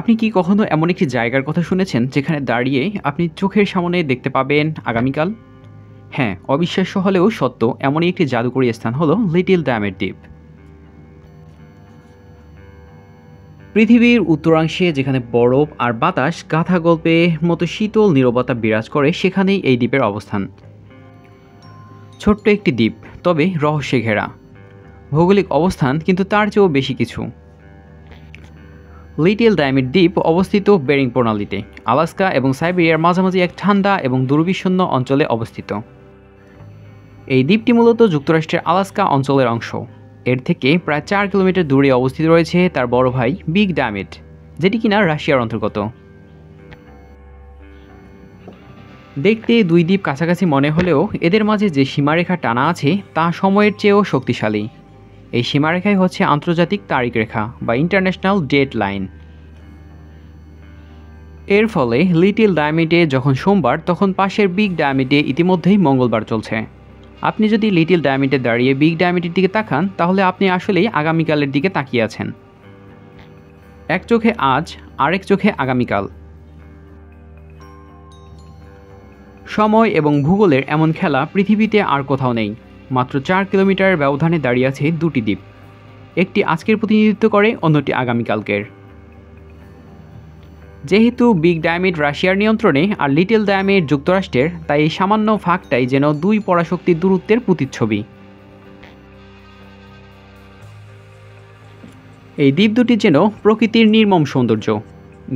আপনি কি কখনো এমন একটি জায়গার কথা শুনেছেন যেখানে দাঁড়িয়ে আপনি চোখের সামনে দেখতে পাবেন আগামীকাল? হ্যাঁ, অবিশ্বাস্য হলেও সত্য, এমনই একটি জাদুকরী স্থান হলো লিটল ডায়মন্ড দ্বীপ। পৃথিবীর উত্তরাংশে যেখানে বরফ আর বাতাস গাথা গল্পের মতো শীতল নীরবতা বিরাজ করে, সেখানেই এই দ্বীপের অবস্থান। ছোট্ট একটি দ্বীপ, তবে রহস্যে ঘেরা। ভৌগোলিক অবস্থান কিন্তু তার চেয়েও বেশি কিছু। লিটল ডায়মন্ড দ্বীপ অবস্থিত বেরিং প্রণালীতে, আলাস্কা এবং সাইবেরিয়ার মাঝামাঝি এক ঠান্ডা এবং দুর্বিষণ্ণ অঞ্চলে অবস্থিত। এই দ্বীপটি মূলত যুক্তরাষ্ট্রের আলাস্কা অঞ্চলের অংশ। এর থেকে প্রায় 4 কিলোমিটার দূরে অবস্থিত রয়েছে তার বড় ভাই বিগ ডায়মন্ড, যেটি কিনা রাশিয়ার অন্তর্গত। দেখতে দুই দ্বীপ কাছাকাছি মনে হলেও এদের মাঝে যে সীমারেখা টানা আছে তা সময়ের চেয়েও শক্তিশালী। এই সীমারেখাই হচ্ছে আন্তর্জাতিক তারিখ রেখা বা ইন্টারন্যাশনাল ডেট লাইন। এর ফলে লিটল ডায়মন্ডে যখন সোমবার, তখন পাশের বিগ ডায়মন্ডে ইতিমধ্যেই মঙ্গলবার চলছে। আপনি যদি লিটল ডায়মন্ডে দাঁড়িয়ে বিগ ডায়মন্ডের দিকে তাকান, তাহলে আপনি আসলেই আগামীকালের দিকে তাকিয়ে আছেন। এক চোখে আজ, আরেক চোখে আগামীকাল। সময় এবং ভূগোলের এমন খেলা পৃথিবীতে আর কোথাও নেই। মাত্র 4 কিলোমিটারের ব্যবধানে দাঁড়িয়ে আছে দুটি দ্বীপ। একটি আজকের প্রতিনিধিত্ব করে, অন্যটি আগামীকালকের। যেহেতু বিগ ডায়মন্ড রাশিয়ার নিয়ন্ত্রণে আর লিটল ডায়মন্ড যুক্তরাষ্ট্রের, তাই এই সামান্য ফাঁকটাই যেন দুই পরাশক্তির দূরত্বের প্রতিচ্ছবি। এই দ্বীপ দুটি যেন প্রকৃতির নির্মম সৌন্দর্য।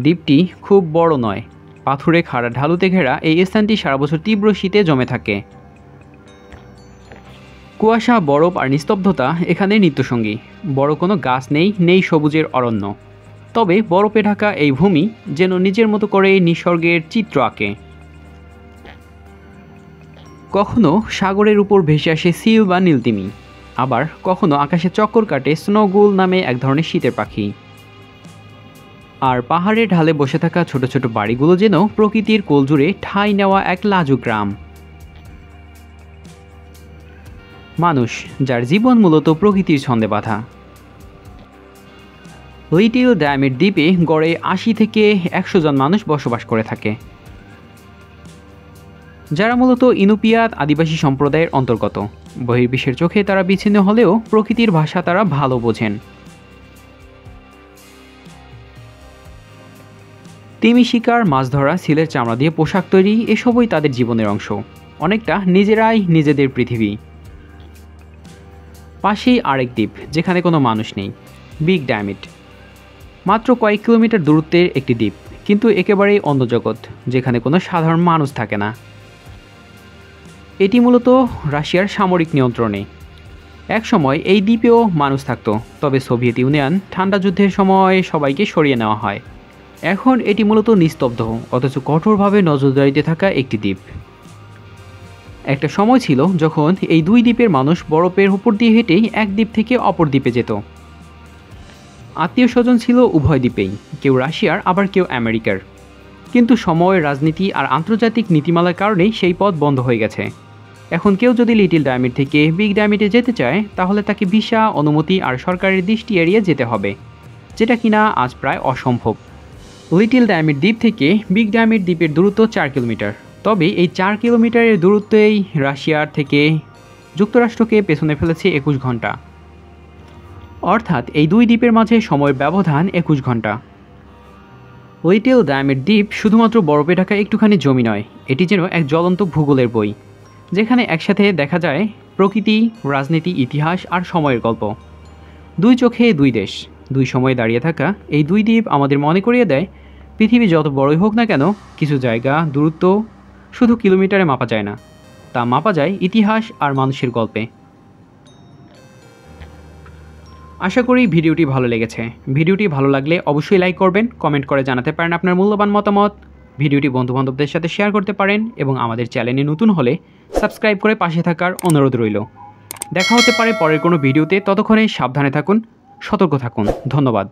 দ্বীপটি খুব বড় নয়, পাথুরে খাড়া ঢালুতে ঘেরা এই স্থানটি সারা বছর তীব্র শীতে জমে থাকে। কুয়াশা, বরফ আর নিস্তব্ধতা এখানে নিত্যসঙ্গী। বড় কোনো গাছ নেই, নেই সবুজের অরণ্য। তবে বরফে ঢাকা এই ভূমি যেন নিজের মতো করে নিসর্গের চিত্র আঁকে। কখনো সাগরের উপর ভেসে আসে সিল বা নীলতিমি, আবার কখনো আকাশে চক্কর কাটে স্নোগুল নামে এক ধরনের শীতের পাখি। আর পাহাড়ের ঢালে বসে থাকা ছোট ছোট বাড়িগুলো যেন প্রকৃতির কোল জুড়ে ঠাঁই নেওয়া এক লাজুক গ্রাম। মানুষ, যার জীবন মূলত প্রকৃতির ছন্দে বাঁধা। লিটল ডায়মন্ড দ্বীপে গড়ে 80 থেকে 100 জন মানুষ বসবাস করে থাকে, যারা মূলত ইনুপিয়াত আদিবাসী সম্প্রদায়ের অন্তর্গত। বহির্বিশ্বের চোখে তারা বিচ্ছিন্ন হলেও প্রকৃতির ভাষা তারা ভালো বোঝেন। তিমি শিকার, মাছ ধরা, সিলের চামড়া দিয়ে পোশাক তৈরি, এসবই তাদের জীবনের অংশ। অনেকটা নিজেরাই নিজেদের পৃথিবী। পাশেই আরেক দ্বীপ, যেখানে কোনো মানুষ নেই, বিগ ডায়মন্ড। মাত্র কয়েক কিলোমিটার দূরত্বের একটি দ্বীপ, কিন্তু একেবারেই অন্য জগৎ, যেখানে কোনো সাধারণ মানুষ থাকে না। এটি মূলত রাশিয়ার সামরিক নিয়ন্ত্রণে। এক সময় এই দ্বীপেও মানুষ থাকত, তবে সোভিয়েত ইউনিয়ন ঠান্ডা যুদ্ধের সময় সবাইকে সরিয়ে নেওয়া হয়। এখন এটি মূলত নিস্তব্ধ অথচ কঠোরভাবে নজরদারিতে থাকা একটি দ্বীপ। একটা সময় ছিল যখন এই দুই দ্বীপের মানুষ বরফের উপর দিয়ে হেঁটেই এক দ্বীপ থেকে অপর দ্বীপে যেত। আত্মীয় স্বজন ছিল উভয় দ্বীপেই, কেউ রাশিয়ার, আবার কেউ আমেরিকার। কিন্তু সময়ের রাজনীতি আর আন্তর্জাতিক নীতিমালার কারণেই সেই পথ বন্ধ হয়ে গেছে। এখন কেউ যদি লিটল ডায়মন্ড থেকে বিগ ডায়মন্ডে যেতে চায়, তাহলে তাকে ভিসা, অনুমতি আর সরকারের দৃষ্টি এড়িয়ে যেতে হবে, যেটা কিনা আজ প্রায় অসম্ভব। লিটল ডায়মন্ড দ্বীপ থেকে বিগ ডায়মন্ড দ্বীপের দূরত্ব 4 কিলোমিটার। তবে এই 4 কিলোমিটারের দূরত্বেই রাশিয়ার থেকে যুক্তরাষ্ট্রকে পেছনে ফেলেছে 21 ঘন্টা। অর্থাৎ এই দুই দ্বীপের মাঝে সময়ের ব্যবধান 21 ঘন্টা। লিটল ডায়মন্ড দ্বীপ শুধুমাত্র বরফে ঢাকা একটুখানি জমি নয়, এটি যেন এক জ্বলন্ত ভূগোলের বই, যেখানে একসাথে দেখা যায় প্রকৃতি, রাজনীতি, ইতিহাস আর সময়ের গল্প। দুই চোখে দুই দেশ, দুই সময়ে দাঁড়িয়ে থাকা এই দুই দ্বীপ আমাদের মনে করিয়ে দেয়, পৃথিবী যত বড়ই হোক না কেন, কিছু জায়গা, দূরত্ব শুধু কিলোমিটারে মাপা যায় না, তা মাপা যায় ইতিহাস আর মানুষের গল্পে। আশা করি ভিডিওটি ভালো লেগেছে। ভিডিওটি ভালো লাগলে অবশ্যই লাইক করবেন, কমেন্ট করে জানাতে পারেন আপনার মূল্যবান মতামত। ভিডিওটি বন্ধুবান্ধবদের সাথে শেয়ার করতে পারেন এবং আমাদের চ্যানেলে নতুন হলে সাবস্ক্রাইব করে পাশে থাকার অনুরোধ রইল। দেখা হতে পারে পরের কোনো ভিডিওতে। ততক্ষণে সাবধানে থাকুন, সতর্ক থাকুন। ধন্যবাদ।